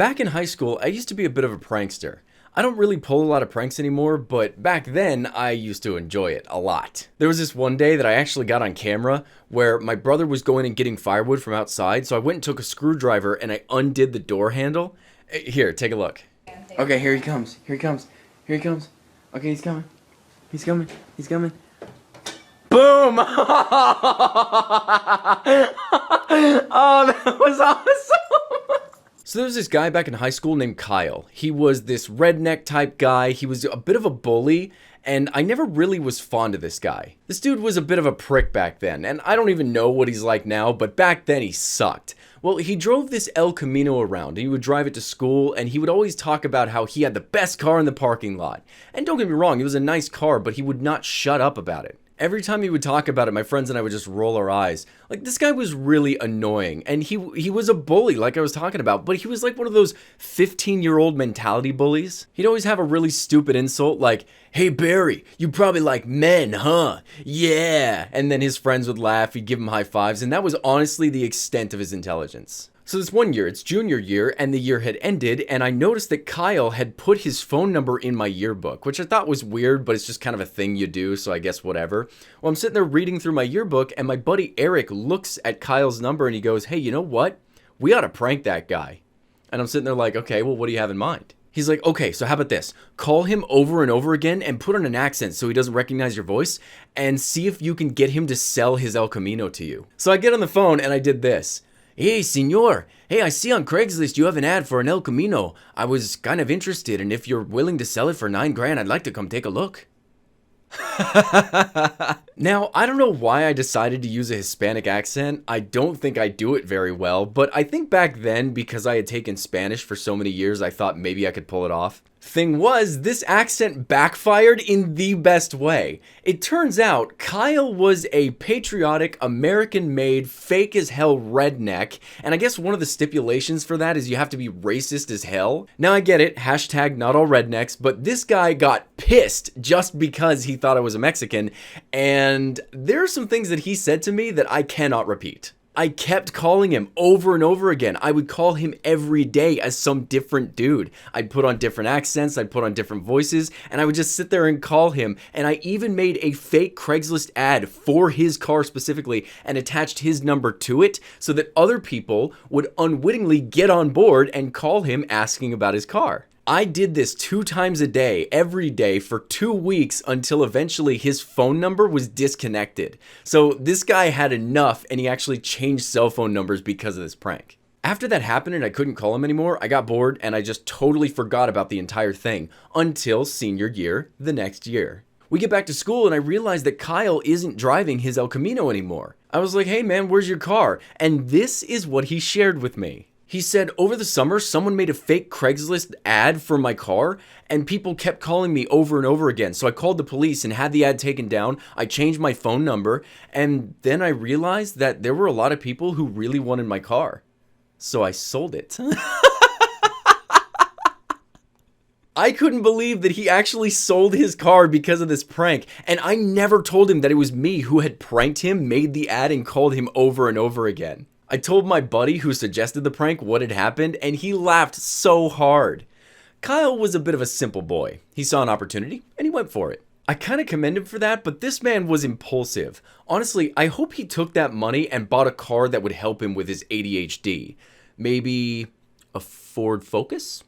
Back in high school, I used to be a bit of a prankster. I don't really pull a lot of pranks anymore, but back then, I used to enjoy it a lot. There was this one day that I actually got on camera where my brother was going and getting firewood from outside, so I went and took a screwdriver and I undid the door handle. Here, take a look. Okay, here he comes. Here he comes. Here he comes. Okay, he's coming. He's coming. He's coming. Boom! Oh, that was awesome! So there was this guy back in high school named Kyle. He was this redneck type guy. He was a bit of a bully, and I never really was fond of this guy. This dude was a bit of a prick back then, and I don't even know what he's like now, but back then he sucked. Well, he drove this El Camino around, and he would drive it to school, and he would always talk about how he had the best car in the parking lot. And don't get me wrong, it was a nice car, but he would not shut up about it. Every time he would talk about it, my friends and I would just roll our eyes. Like, this guy was really annoying, and he was a bully, like I was talking about, but he was like one of those 15-year-old mentality bullies. He'd always have a really stupid insult like, "Hey Barry, you probably like men, huh? Yeah." And then his friends would laugh, he'd give him high fives, and that was honestly the extent of his intelligence. So this one year, it's junior year, and the year had ended, and I noticed that Kyle had put his phone number in my yearbook, which I thought was weird, but it's just kind of a thing you do, so I guess whatever. Well, I'm sitting there reading through my yearbook, and my buddy Eric looks at Kyle's number, and he goes, "Hey, you know what? We ought to prank that guy." And I'm sitting there like, okay, well, what do you have in mind? He's like, "Okay, so how about this? Call him over and over again and put on an accent so he doesn't recognize your voice, and see if you can get him to sell his El Camino to you." So I get on the phone, and I did this. "Hey, senor. Hey, I see on Craigslist you have an ad for an El Camino. I was kind of interested, and if you're willing to sell it for $9,000, I'd like to come take a look." Now, I don't know why I decided to use a Hispanic accent. I don't think I do it very well, but I think back then, because I had taken Spanish for so many years, I thought maybe I could pull it off. Thing was, this accent backfired in the best way. It turns out Kyle was a patriotic, American-made, fake-as-hell redneck, and I guess one of the stipulations for that is you have to be racist as hell. Now I get it, hashtag not all rednecks, but this guy got pissed just because he thought I was a Mexican, and there are some things that he said to me that I cannot repeat. I kept calling him over and over again. I would call him every day as some different dude. I'd put on different accents, I'd put on different voices, and I would just sit there and call him. And I even made a fake Craigslist ad for his car specifically and attached his number to it so that other people would unwittingly get on board and call him asking about his car. I did this 2 times a day, every day, for 2 weeks until eventually his phone number was disconnected. So this guy had enough, and he actually changed cell phone numbers because of this prank. After that happened and I couldn't call him anymore, I got bored and I just totally forgot about the entire thing until senior year, the next year. We get back to school and I realized that Kyle isn't driving his El Camino anymore. I was like, "Hey man, where's your car?" And this is what he shared with me. He said, "Over the summer, someone made a fake Craigslist ad for my car, and people kept calling me over and over again. So I called the police and had the ad taken down. I changed my phone number, and then I realized that there were a lot of people who really wanted my car. So I sold it." I couldn't believe that he actually sold his car because of this prank, and I never told him that it was me who had pranked him, made the ad, and called him over and over again. I told my buddy who suggested the prank what had happened, and he laughed so hard. Kyle was a bit of a simple boy. He saw an opportunity, and he went for it. I kind of commend him for that, but this man was impulsive. Honestly, I hope he took that money and bought a car that would help him with his ADHD. Maybe a Ford Focus?